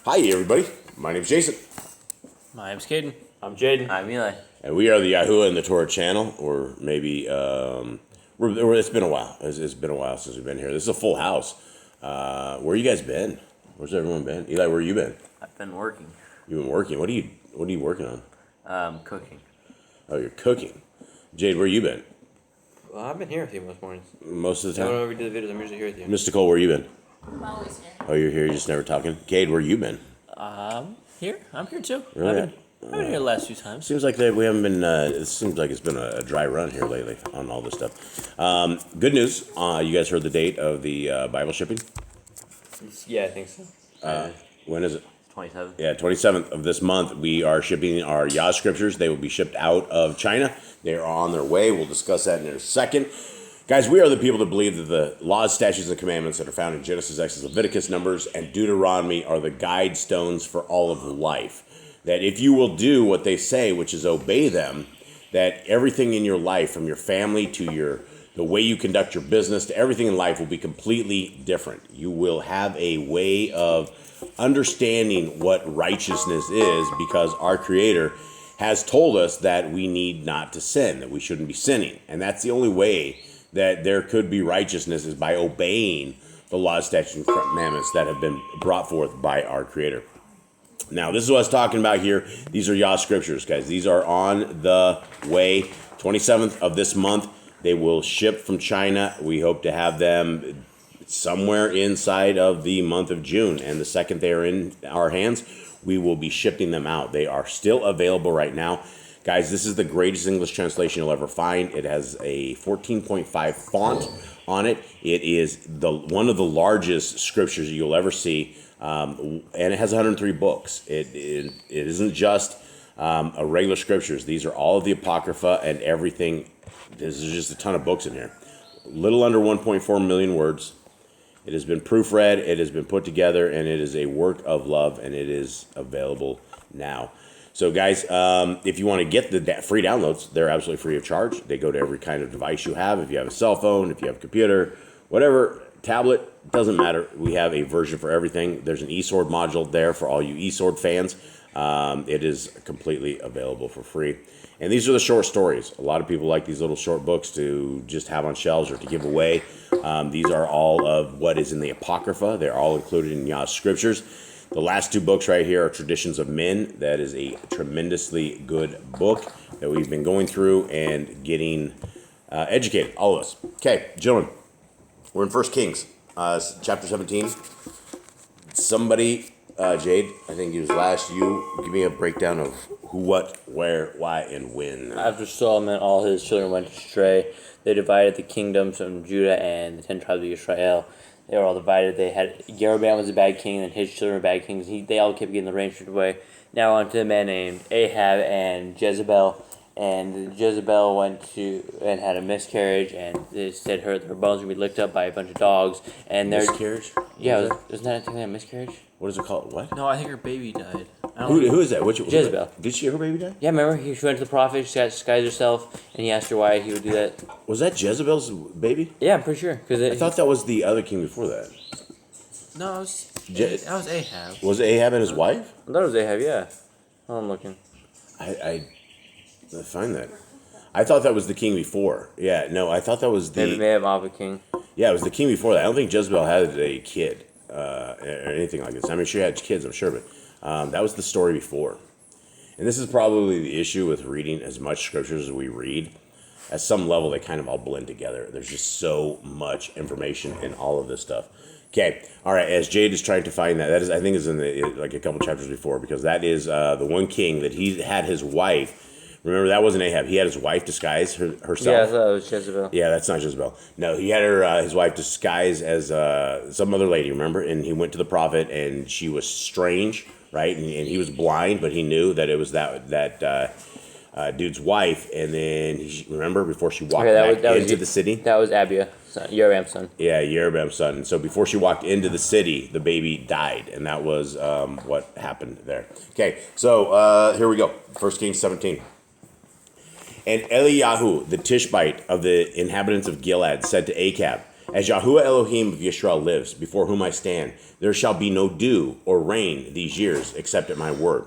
Hi, everybody. My name's Jason. My name's Caden. I'm Jaden. I'm Eli. And we are the Yahuwah and the Torah channel, or maybe it's been a while. It's been a while since we've been here. This is a full house. Where you guys been? Where's everyone been? Eli, where you been? I've been working. You've been working. What are you working on? Cooking. Oh, you're cooking. Jade, where you been? Well, I've been here with you most mornings. Most of the time? Whenever we do the videos, I'm usually here with you. Mystical, where you been? I'm always here. Oh, you're here. You're just never talking. Cade, where you been? Here. I'm here too. Really? I've been here the last few times. Seems like we haven't been. It seems like it's been a dry run here lately on all this stuff. Good news. You guys heard the date of the Bible shipping? Yeah, I think so. When is it? 27th. Yeah, 27th of this month. We are shipping our Yah Scriptures. They will be shipped out of China. They are on their way. We'll discuss that in a second. Guys, we are the people that believe that the laws, statutes, and commandments that are found in Genesis, Exodus, Leviticus, Numbers, and Deuteronomy are the guide stones for all of life. That if you will do what they say, which is obey them, that everything in your life, from your family to the way you conduct your business to everything in life, will be completely different. You will have a way of understanding what righteousness is, because our Creator has told us that we need not to sin, that we shouldn't be sinning. And that's the only way that there could be righteousness, is by obeying the laws, statutes, and commandments that have been brought forth by our Creator. Now, this is what I was talking about here. These are Yah Scriptures, guys. These are on the way. 27th of this month, they will ship from China. We hope to have them somewhere inside of the month of June. And the second they are in our hands, we will be shipping them out. They are still available right now. Guys, this is the greatest English translation you'll ever find. It has a 14.5 font on it. It is one of the largest scriptures you'll ever see, and it has 103 books. It isn't just a regular scriptures. These are all of the Apocrypha and everything. There's just a ton of books in here. Little under 1.4 million words. It has been proofread. It has been put together, and it is a work of love, and it is available now. So, guys, if you want to get the free downloads, they're absolutely free of charge. They go to every kind of device you have. If you have a cell phone, if you have a computer, whatever, tablet, doesn't matter. We have a version for everything. There's an eSword module there for all you eSword fans. It is completely available for free. And these are the short stories. A lot of people like these little short books to just have on shelves or to give away. These are all of what is in the Apocrypha. They're all included in Yah Scriptures. The last two books right here are Traditions of Men. That is a tremendously good book that we've been going through and getting educated, all of us. Okay, gentlemen, we're in 1 Kings, chapter 17. Somebody, Jade, I think it was last, you give me a breakdown of who, what, where, why, and when. After Solomon, all his children went astray. They divided the kingdoms from Judah and the 10 tribes of Israel. They were all divided. They had Jeroboam was a bad king, and his children were bad kings. They all kept getting the reign stripped away. Now on to a man named Ahab and Jezebel. And Jezebel went to and had a miscarriage, and they said her bones would be licked up by a bunch of dogs. And Miscarriage? Yeah, isn't that a miscarriage? What is it called? What? No, I think her baby died. Who is that? Jezebel. Did she, her baby die? Yeah, remember? She went to the prophet, she disguised herself, and he asked her why he would do that. Was that Jezebel's baby? Yeah, I'm pretty sure. I thought that was the other king before that. No, that was Ahab. Was it Ahab and his wife? I thought it was Ahab, yeah. Oh, I'm looking. I find that. I thought that was the king before. Yeah, no, I thought that was the... Maybe may have Abba king. Yeah, it was the king before that. I don't think Jezebel had a kid or anything like this. I mean, she had kids, I'm sure, but that was the story before. And this is probably the issue with reading as much scriptures as we read. At some level, they kind of all blend together. There's just so much information in all of this stuff. Okay, all right, as Jade is trying to find that is, I think, is in like a couple chapters before, because that is the one king that he had his wife. Remember, that wasn't Ahab. He had his wife disguise herself. Yeah, I thought it was Jezebel. Yeah, that's not Jezebel. No, he had his wife disguised as some other lady, remember? And he went to the prophet, and she was strange, right? And he was blind, but he knew that it was that dude's wife. And then, remember, before she walked into the city? That was Abiah, Jeroboam's son. Yeah, Jeroboam's son. And so before she walked into the city, the baby died. And that was what happened there. Okay, so here we go. 1 Kings 17. And Eliyahu, the Tishbite of the inhabitants of Gilead, said to Achab, As Yahuwah Elohim of Yisrael lives, before whom I stand, there shall be no dew or rain these years, except at my word.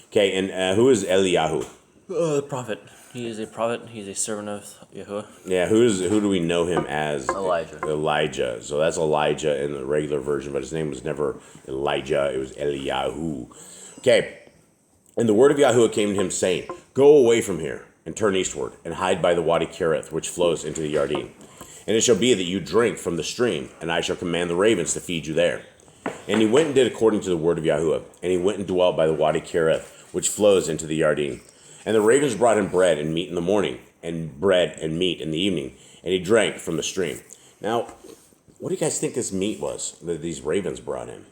Okay, and who is Eliyahu? The prophet. He is a prophet. He's a servant of Yahuwah. Yeah, who do we know him as? Elijah. Elijah. So that's Elijah in the regular version, but his name was never Elijah. It was Eliyahu. Okay, and the word of Yahuwah came to him, saying, Go away from here, and turn eastward, and hide by the Wadi Kerith, which flows into the Yarden. And it shall be that you drink from the stream, and I shall command the ravens to feed you there. And he went and did according to the word of Yahuwah, and he went and dwelt by the Wadi Kerith, which flows into the Yarden. And the ravens brought him bread and meat in the morning, and bread and meat in the evening, and he drank from the stream. Now, what do you guys think this meat was that these ravens brought him?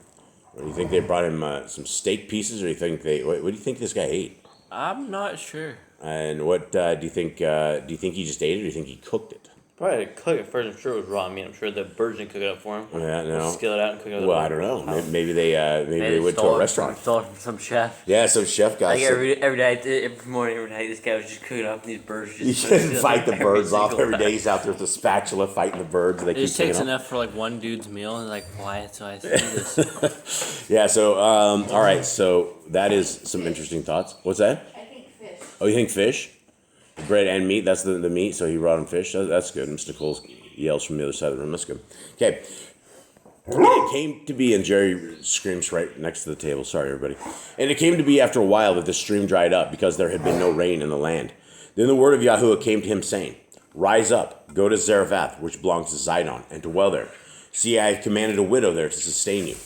Do you think they brought him some steak pieces, or do you think what do you think this guy ate? I'm not sure. And what do you think? Do you think he just ate it, or do you think he cooked it? Probably cook it first. I'm sure it was raw meat. I'm sure the birds didn't cook it up for him. Yeah, no. Skill it out and cook it up. Well, I don't know. Maybe they went to a restaurant. Stole it from some chef. Yeah, some chef got Like every night, every morning, every night, this guy was just cooking up, and these birds You just shouldn't fight the every birds off single every day. He's out there with a spatula fighting the birds. And they It keep just takes picking up. enough for like one dude's meal, and like, why? So I see this. Yeah. So, all right. So that is some interesting thoughts. What's that? I think fish. Oh, you think fish? Bread and meat. That's the meat. So he brought him fish. That's good. Mr. Cole yells from the other side of the room. That's good. Okay. And it came to be, and Jerry screams right next to the table. Sorry, everybody. And it came to be after a while that the stream dried up because there had been no rain in the land. Then the word of Yahuwah came to him, saying, Rise up, go to Zarephath, which belongs to Zidon, and dwell there. See, I have commanded a widow there to sustain you.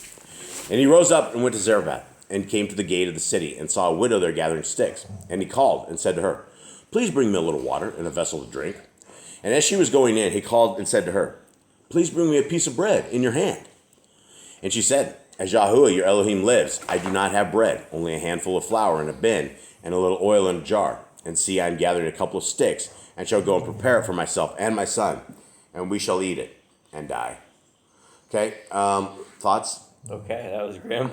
And he rose up and went to Zarephath, and came to the gate of the city, and saw a widow there gathering sticks. And he called and said to her, Please bring me a little water and a vessel to drink. And as she was going in, he called and said to her, Please bring me a piece of bread in your hand. And she said, As Yahuwah, your Elohim, lives, I do not have bread, only a handful of flour in a bin, and a little oil in a jar. And see, I am gathering a couple of sticks, and shall go and prepare it for myself and my son, and we shall eat it and die. Okay, thoughts? Okay, that was grim.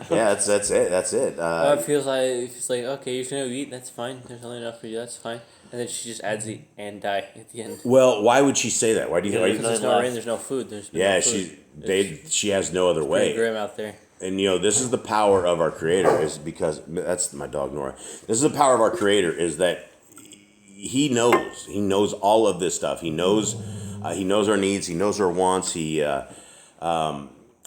Yeah, that's it. That's it. It feels like okay, you're gonna eat. That's fine. There's only enough for you. That's fine. And then she just adds the and die at the end. Well, why would she say that? Why do you? Because there's no rain. There's no food. Yeah, no food. she has no other way. Pretty grim out there. And this is the power of our Creator, is because that's my dog Nora. This is the power of our Creator, is that He knows all of this stuff. He knows our needs. He knows our wants.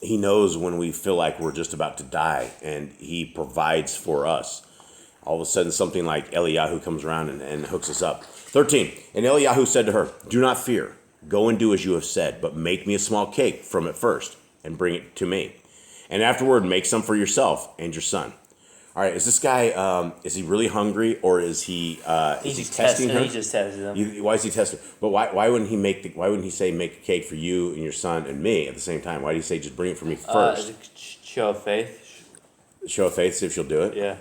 He knows when we feel like we're just about to die, and He provides for us. All of a sudden, something like Eliyahu comes around and hooks us up. 13, and Eliyahu said to her, Do not fear. Go and do as you have said, but make me a small cake from it first, and bring it to me. And afterward, make some for yourself and your son. All right, is this guy, is he really hungry, or is he testing her? He just tested them. Why is he testing? But why wouldn't he say make a cake for you and your son and me at the same time? Why did he say just bring it for me first? Show of faith. Show of faith, see if she'll do it. Yeah.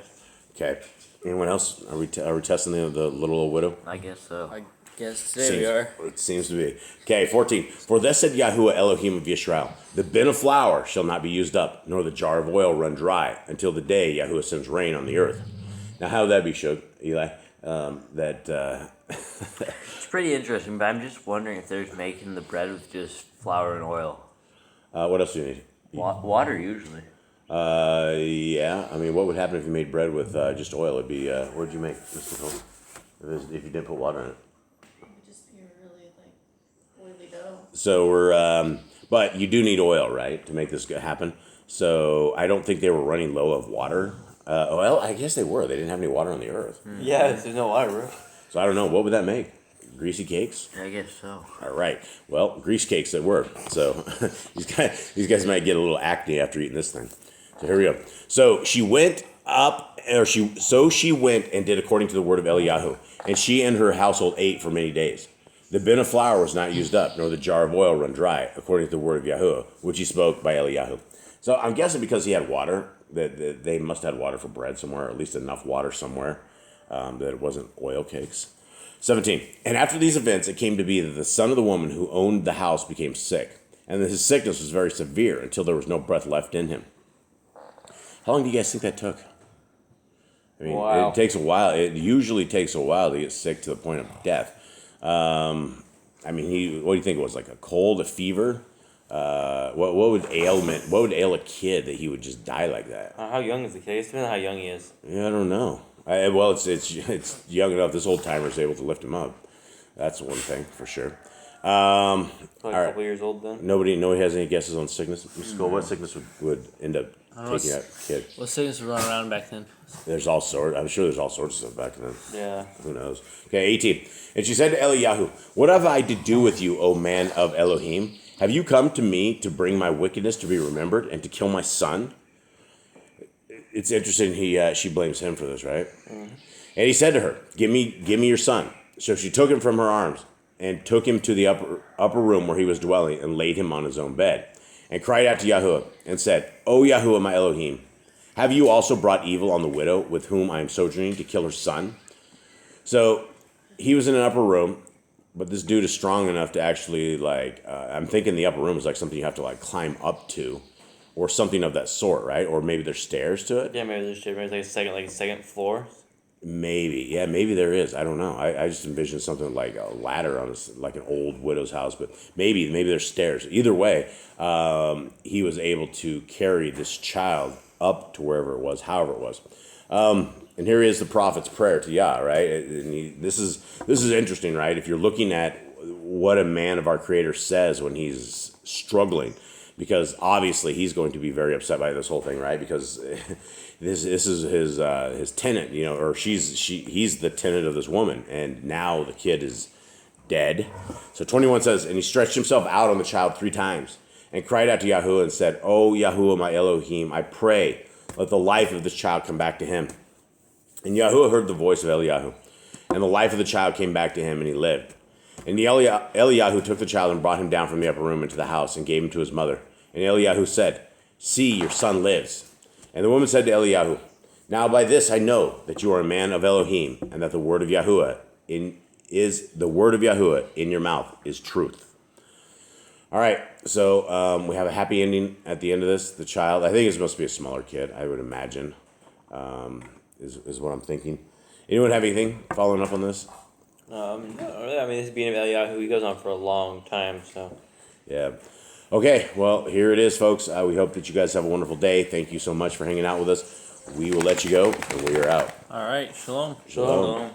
Okay. Anyone else? Are we testing the little old widow? I guess so. I guess there we are. It seems to be. Okay, 14. For thus said Yahuwah Elohim of Yisrael, the bin of flour shall not be used up, nor the jar of oil run dry, until the day Yahuwah sends rain on the earth. Now, how would that be, Shug, Eli? It's pretty interesting, but I'm just wondering if there's making the bread with just flour and oil. What else do you need? Water, usually. Yeah. I mean, what would happen if you made bread with just oil? It'd be, what would you make, Mr. Cole? If you didn't put water in it? It would just be really oily dough. So but you do need oil, right, to make this happen. So I don't think they were running low of water. Well, I guess they were. They didn't have any water on the earth. Yeah, there's no water, bro. So I don't know. What would that make? Greasy cakes? I guess so. All right. Well, grease cakes that work. So these guys might get a little acne after eating this thing. So here we go. So she went and did according to the word of Eliyahu, and she and her household ate for many days. The bin of flour was not used up, nor the jar of oil run dry, according to the word of Yahuwah, which he spoke by Eliyahu. So I'm guessing because he had water, that they must have had water for bread somewhere, or at least enough water somewhere, that it wasn't oil cakes. 17. And after these events, it came to be that the son of the woman who owned the house became sick, and that his sickness was very severe until there was no breath left in him. How long do you guys think that took? I mean, It takes a while. It usually takes a while to get sick to the point of death. I mean, what do you think it was, like a cold, a fever? What would ail a kid that he would just die like that? How young is the kid? It's depends on how young he is. Yeah, I don't know. Well, it's young enough. This old timer's able to lift him up. That's one thing for sure. Probably all a right. couple years old then. Nobody has any guesses on sickness. Mr. Cole, what sickness would end up taking out a kid? What sickness was running around back then? There's all sorts. I'm sure there's all sorts of stuff back then. Yeah. Who knows? Okay, 18. And she said to Eliyahu, "What have I to do with you, O man of Elohim? Have you come to me to bring my wickedness to be remembered and to kill my son?" It's interesting. She blames him for this, right? Mm-hmm. And he said to her, give me your son." So she took him from her arms and took him to the upper room where he was dwelling and laid him on his own bed and cried out to Yahuwah and said, "O Yahuwah, my Elohim, have you also brought evil on the widow with whom I am sojourning to kill her son?" So he was in an upper room, but this dude is strong enough to actually, I'm thinking the upper room is like something you have to like climb up to or something of that sort, right? Or maybe there's stairs to it. Yeah, maybe there's like a second floor. Maybe. Yeah, maybe there is. I don't know. I just envisioned something like a ladder on like an old widow's house, but maybe there's stairs. Either way, he was able to carry this child up to wherever it was, however it was. And here is the prophet's prayer to Yah, right? And this is interesting, right? If you're looking at what a man of our Creator says when he's struggling, because obviously he's going to be very upset by this whole thing, right? Because this is his tenant, or he's the tenant of this woman, and now the kid is dead. So 21 says, "And he stretched himself out on the child 3 times and cried out to Yahuwah and said, 'O Yahuwah, my Elohim, I pray, let the life of this child come back to him.' And Yahuwah heard the voice of Eliyahu, and the life of the child came back to him, and he lived. And Eliyahu took the child and brought him down from the upper room into the house and gave him to his mother. And Eliyahu said, 'See, your son lives.' And the woman said to Eliyahu, 'Now by this I know that you are a man of Elohim, and that the word of Yahuwah in your mouth is truth.'" All right, so we have a happy ending at the end of this. The child, I think it's supposed to be a smaller kid, I would imagine, is what I'm thinking. Anyone have anything following up on this? No, really. I mean, this being of Eliyahu, he goes on for a long time, so. Yeah. Okay, well, here it is, folks. We hope that you guys have a wonderful day. Thank you so much for hanging out with us. We will let you go, and we are out. All right, shalom. Shalom.